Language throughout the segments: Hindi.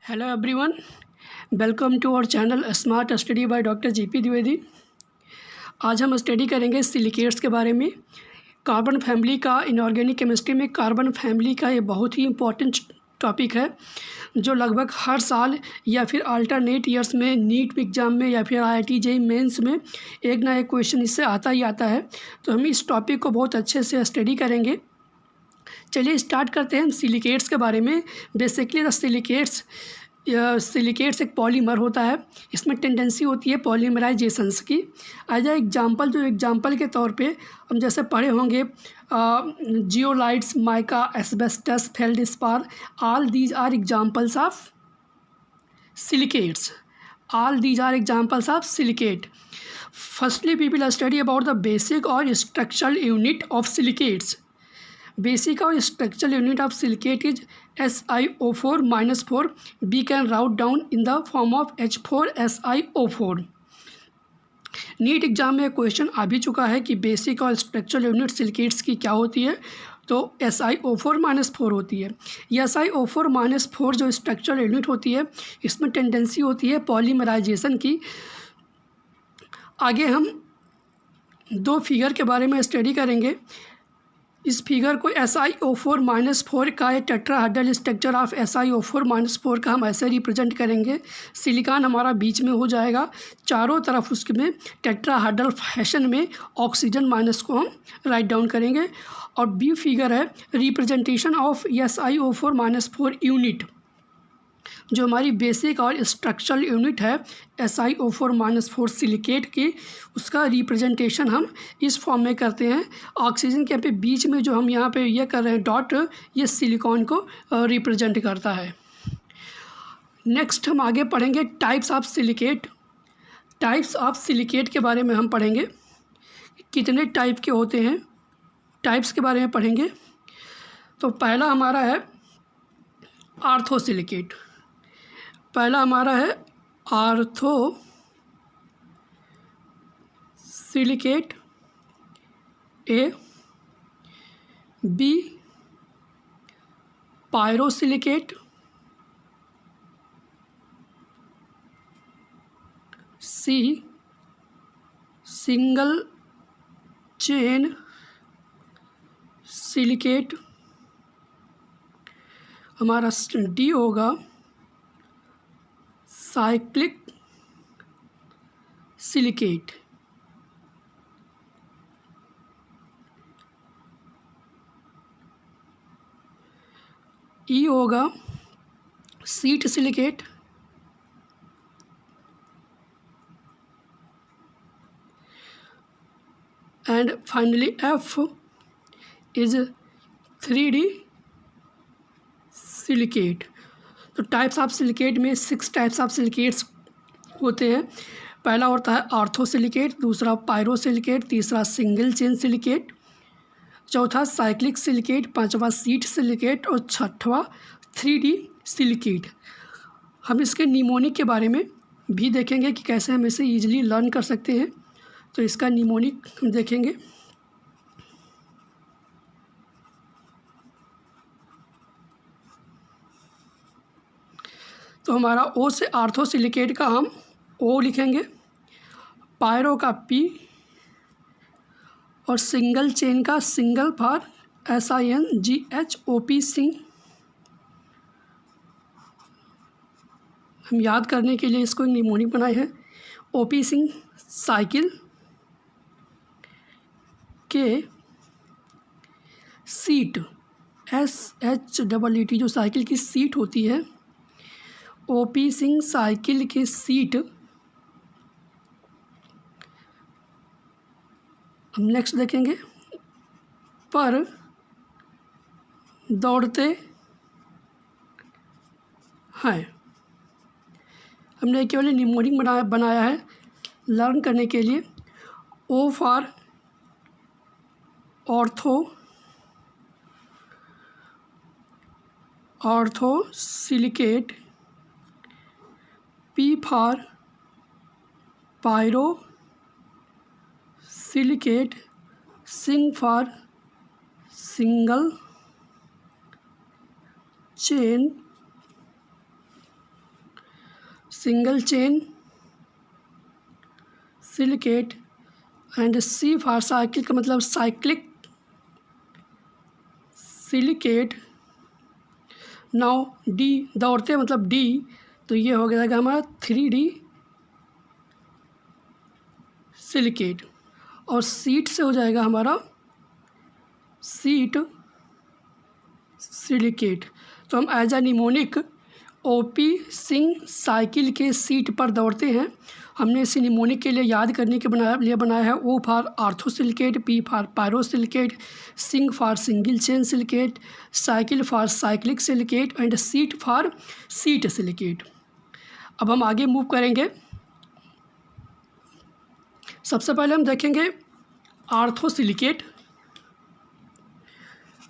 Hello everyone, welcome to our channel smart study by doctor GP Dwivedi. आज हम स्टडी करेंगे सिलिकेट्स के बारे में। कार्बन फैमिली का इनऑर्गेनिक केमिस्ट्री में कार्बन फैमिली का ये बहुत ही इम्पोर्टेंट टॉपिक है जो लगभग हर साल या फिर अल्टरनेट ईयर्स में नीट एग्ज़ाम में या फिर आईआईटी जेईई मेंस में एक ना एक क्वेश्चन इससे आता ही आता है। तो हम इस टॉपिक को बहुत अच्छे से स्टडी करेंगे। चलिए स्टार्ट करते हैं हम सिलिकेट्स के बारे में। बेसिकली द सिलिकेट्स एक पॉलीमर होता है। इसमें टेंडेंसी होती है पॉलीमराइजेशंस की। एज ए एग्जांपल के तौर पे हम जैसे पढ़े होंगे zeolites, mica, asbestos, feldspar, all these are examples of silicates. Firstly, we will study about the basic or structural unit of silicates. Basic or structural unit of silicate is SiO4-4. We can write down in the form of H4SiO4. NEET exam में क्वेश्चन आ भी चुका है कि बेसिक और स्ट्रक्चरल यूनिट सिलिकेट्स की क्या होती है, तो SiO4-4 होती है। ये SiO4-4 जो स्ट्रक्चरल यूनिट होती है इसमें टेंडेंसी होती है पॉलीमराइजेशन की। आगे हम दो फिगर के बारे में स्टडी करेंगे। इस फिगर को SiO4-4 का टेट्राहेड्रल स्ट्रक्चर ऑफ SiO4-4 का हम ऐसे रिप्रेजेंट करेंगे। सिलिकॉन हमारा बीच में हो जाएगा, चारों तरफ उसमें टेट्राहेड्रल फैशन में ऑक्सीजन माइनस को हम राइट डाउन करेंगे। और बी फिगर है रिप्रेजेंटेशन ऑफ SiO4-4 यूनिट, जो हमारी बेसिक और स्ट्रक्चरल यूनिट है SiO4-4 सिलिकेट की, उसका रिप्रेजेंटेशन हम इस फॉर्म में करते हैं। ऑक्सीजन के पे बीच में जो हम यहाँ पे ये कर रहे हैं डॉट, ये सिलिकॉन को रिप्रेजेंट करता है। नेक्स्ट हम आगे पढ़ेंगे types of silicate. Types of silicate के बारे में हम पढ़ेंगे, कितने टाइप के होते हैं, टाइप्स के बारे में पढ़ेंगे। तो पहला हमारा है orthosilicate. Orthosilicate A. B pyrosilicate. C single chain silicate. हमारा डी होगा साइक्लिक सिलिकेट। ई होगा sheet silicate. And finally F is 3D silicate. तो टाइप्स ऑफ सिलिकेट में 6 टाइप्स ऑफ सिलिकेट्स होते हैं। पहला होता है आर्थोसिलिकेट, दूसरा पायरोसिलिकेट, तीसरा सिंगल चेन सिलिकेट, चौथा साइक्लिक सिलिकेट, पांचवा सीट सिलिकेट और छठवां 3D सिलिकेट। हम इसके निमोनिक के बारे में भी देखेंगे कि कैसे हम इसे ईजिली लर्न कर सकते हैं। तो इसका निमोनिक हम देखेंगे। तो हमारा ओ से आर्थोसिलिकेट का हम ओ लिखेंगे, पायरो का पी और सिंगल चेन का सिंगल फॉर SINGHOP सिंग। हम याद करने के लिए इसको निमोनिक बनाए हैं। OP सिंग साइकिल के सीट SHEET जो साइकिल की सीट होती है, OP सिंग साइकिल की सीट। हम नेक्स्ट देखेंगे पर दौड़ते हैं। हमने केवल निमोनिक बनाया है लर्न करने के लिए। O for orthosilicate, P for pyro silicate, Singh for single chain single chain silicate and C for cycle का मतलब साइक्लिक सिलिकेट। नाउ डी दौड़ते मतलब डी, तो ये हो जाएगा हमारा 3D सिलिकेट। और सीट से हो जाएगा हमारा सीट सिलिकेट। तो हम as a mnemonic OP Singh cycle के सीट पर दौड़ते हैं। हमने इसे निमोनिक के लिए याद करने के लिए बनाया है। O for ortho silicate, P for pyro silicate, Singh for single chain silicate, cycle for cyclic silicate and seat for seat silicate. अब हम आगे मूव करेंगे। सबसे पहले हम देखेंगे आर्थो सिलिकेट।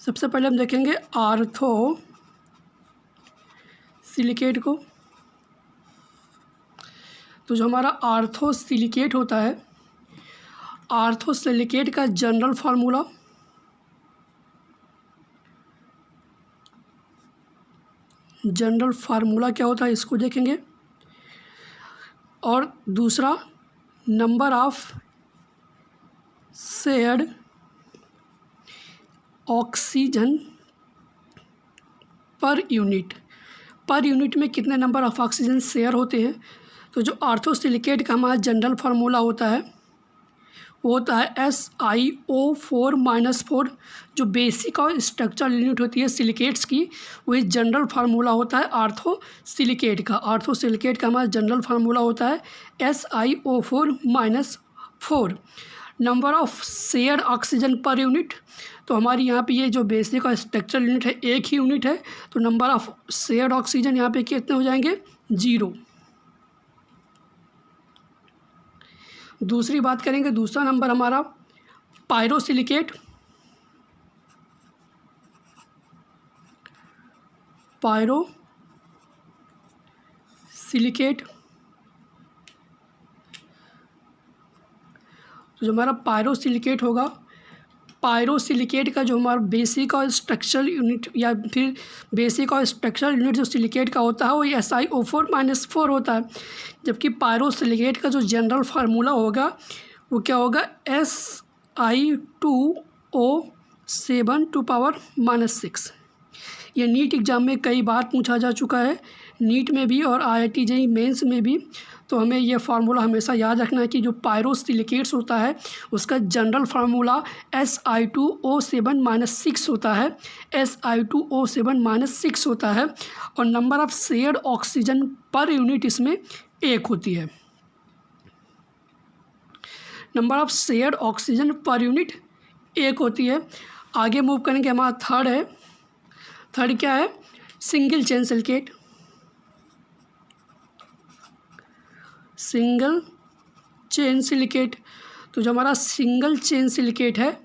सबसे पहले हम देखेंगे आर्थो सिलिकेट को। तो जो हमारा आर्थो सिलिकेट होता है, आर्थो सिलिकेट का जनरल फार्मूला क्या होता है इसको देखेंगे। और दूसरा number of shared oxygen per unit में कितने नंबर ऑफ ऑक्सीजन शेयर होते हैं। तो जो आर्थो सिलिकेट का हमारा जनरल फार्मूला होता है वो होता है SiO4-4। जो बेसिक और स्ट्रक्चरल यूनिट होती है सिलिकेट्स की, वही जनरल फार्मूला होता है आर्थो सिलिकेट का। आर्थो सिलिकेट का हमारा जनरल फार्मूला होता है SiO4-4। Number of share oxygen per unit, तो हमारी यहाँ पे ये जो बेसिक और स्ट्रक्चरल यूनिट है एक ही यूनिट है, तो नंबर ऑफ शेयर ऑक्सीजन यहाँ पे कितने हो जाएंगे, 0। दूसरी बात करेंगे, दूसरा नंबर हमारा पायरो सिलिकेट। तो जो हमारा पायरो सिलिकेट होगा, पायरो सिलिकेट का जो हमारा बेसिक और स्ट्रक्चरल यूनिट या फिर बेसिक और स्ट्रक्चरल यूनिट जो सिलिकेट का होता है वो SiO4-4 होता है। जबकि पायरो सिलिकेट का जो जनरल फार्मूला होगा वो क्या होगा, Si2O7⁻⁶। ये नीट एग्ज़ाम में कई बार पूछा जा चुका है, नीट में भी और IIT JEE मेंस में भी। तो हमें ये फार्मूला हमेशा याद रखना है कि जो पायरो सिलिकेट्स होता है उसका जनरल फार्मूला Si2O7-6 होता है, Si2O7-6 होता है। और number of shared oxygen per unit इसमें 1 होती है। Number of shared oxygen per unit 1 होती है। आगे मूव करेंगे, हमारा थर्ड क्या है, single chain silicate. Single chain silicate, तो जो हमारा सिंगल चेन सिलिकेट है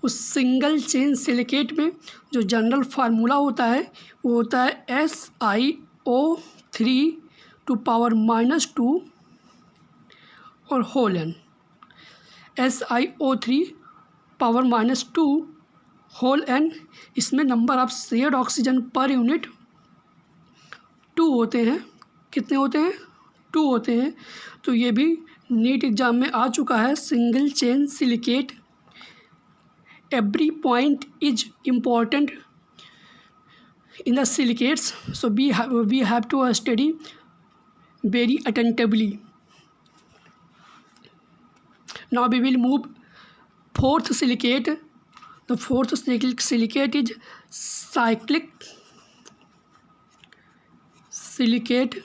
उस सिंगल चेन सिलिकेट में जो जनरल फार्मूला होता है वो होता है SiO3⁻² और whole n। SiO3⁻² whole n। इसमें number of shared oxygen per unit 2 होते हैं। कितने होते हैं, 2 होते हैं। तो ये भी नीट एग्ज़ाम में आ चुका है। Single chain silicate, every point is important in the silicates, so we have to study very attentively. Now we will move fourth silicate. The fourth silicate is cyclic silicate।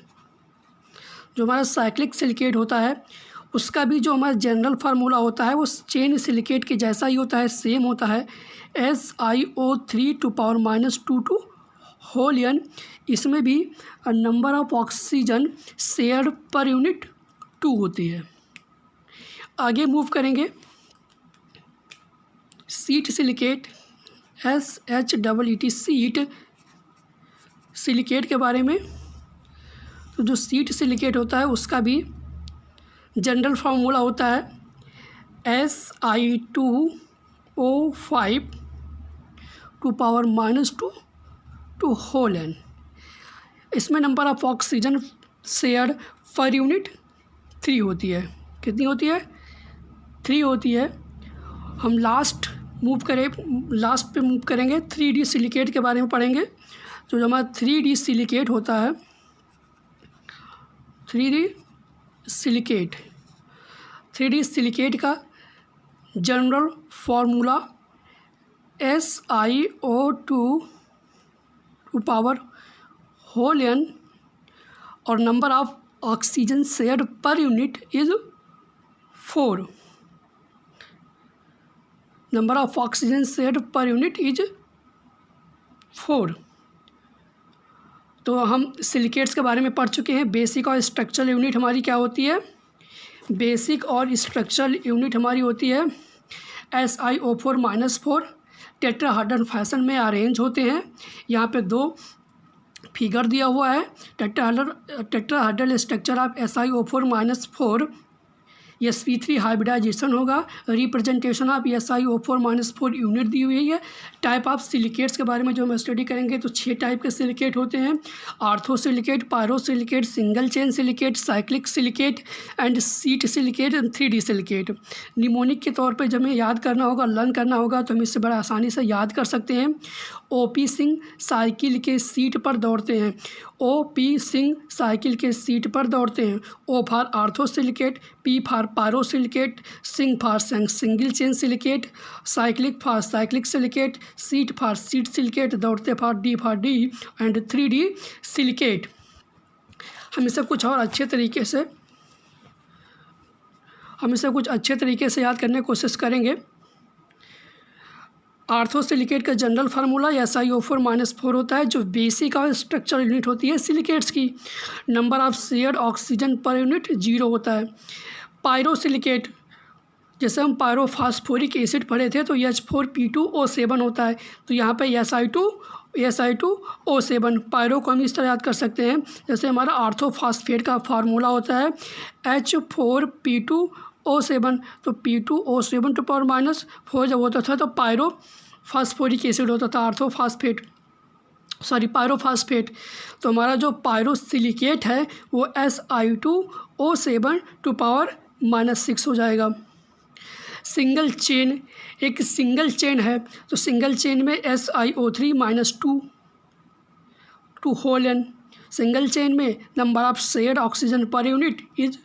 जो हमारा साइक्लिक सिलिकेट होता है उसका भी जो हमारा जनरल फार्मूला होता है वो चेन सिलिकेट के जैसा ही होता है, सेम होता है, SiO3⁻² होल n। इसमें भी number of oxygen share per unit 2 होती है। आगे मूव करेंगे, seat silicate, SHEET seat silicate के बारे में। तो जो सीट सिलिकेट होता है उसका भी जनरल फार्मूला होता है Si2O5⁻² होल n। इसमें number of oxygen share per unit 3 होती है। कितनी होती है? 3 होती है। हम लास्ट पे मूव करेंगे, 3D सिलिकेट के बारे में पढ़ेंगे। तो जो हमारा 3D सिलिकेट होता है, 3D सिलिकेट का general formula SiO2 power whole n और number of oxygen share per unit is 4। Number of oxygen share per unit is 4। तो हम सिलिकेट्स के बारे में पढ़ चुके हैं। बेसिक और स्ट्रक्चरल यूनिट हमारी क्या होती है? बेसिक और स्ट्रक्चरल यूनिट हमारी होती है SiO4-4 टेट्राहेड्रल फैशन में अरेंज होते हैं। यहाँ पे 2 फिगर दिया हुआ है। Tetrahedral structure of SiO4-4 sp3 hybridisation होगा। रिप्रेजेंटेशन ऑफ SiO4-4 यूनिट दी हुई है। टाइप ऑफ सिलिकेट्स के बारे में जो हम स्टडी करेंगे तो 6 टाइप के सिलिकेट होते हैं। Ortho silicate, pyro silicate, single chain silicate, cyclic silicate and seat silicate and 3D silicate. Mnemonic के तौर पे जब हमें याद करना होगा, लर्न करना होगा तो हम इससे बड़ा आसानी से याद कर सकते हैं। OP सिंह साइकिल के सीट पर दौड़ते हैं। OP सिंह साइकिल के सीट पर दौड़ते हैं। O for ortho silicate, P for pyro silicate, Singh for single chain silicate, cyclic for cyclic silicate, seat for seat silicate, दौड़ते for D and 3D silicate. हम इसे कुछ अच्छे तरीके से याद करने की कोशिश करेंगे। आर्थो सिलिकेट का जनरल फार्मूला SiO4-4 होता है, जो बेसिक और स्ट्रक्चरल यूनिट होती है सिलिकेट्स की। Number of shared oxygen per unit 0 होता है। पायरो सिलिकेट, जैसे हम पायरोफॉस्फोरिक एसिड पढ़े थे तो H4P2O7 होता है। तो यहाँ पे Si2O7 पायरो को हम इस तरह याद कर सकते हैं, जैसे हमारा आर्थोफॉस्फेट का फार्मूला होता है H4P2O7। तो P2O7 टू पावर -4 जब होता था तो पायरोफॉस्फोरिक एसिड होता था, पायरोफॉस्फेट। तो हमारा जो पायरो सिलिकेट है वो Si2O7 टू पावर -6 हो जाएगा। सिंगल चेन, एक सिंगल चेन है तो सिंगल चेन में SiO3-2 whole n। Single chain में number of shared oxygen per unit is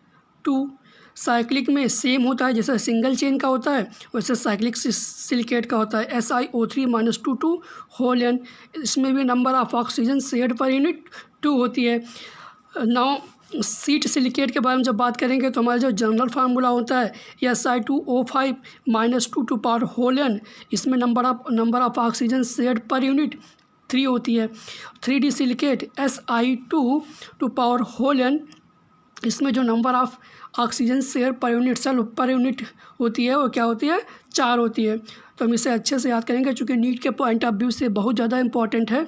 2। Cyclic में सेम होता है, जैसे सिंगल चेन का होता है वैसे साइक्लिक सिलिकेट का होता है SiO3-2 होल n। इसमें भी number of oxygen shared per unit 2 होती है। नाउ सीट सिलिकेट के बारे में जब बात करेंगे तो हमारा जो जनरल फार्मूला होता है Si2O5-2 two power whole n। इसमें number of oxygen shared per unit 3 होती है। 3D silicate Si2 two power whole n, इसमें जो number of oxygen share per unit होती है वो क्या होती है? 4 होती है। तो हम इसे अच्छे से याद करेंगे, चूँकि नीट के पॉइंट ऑफ व्यू से बहुत ज़्यादा इंपॉर्टेंट है।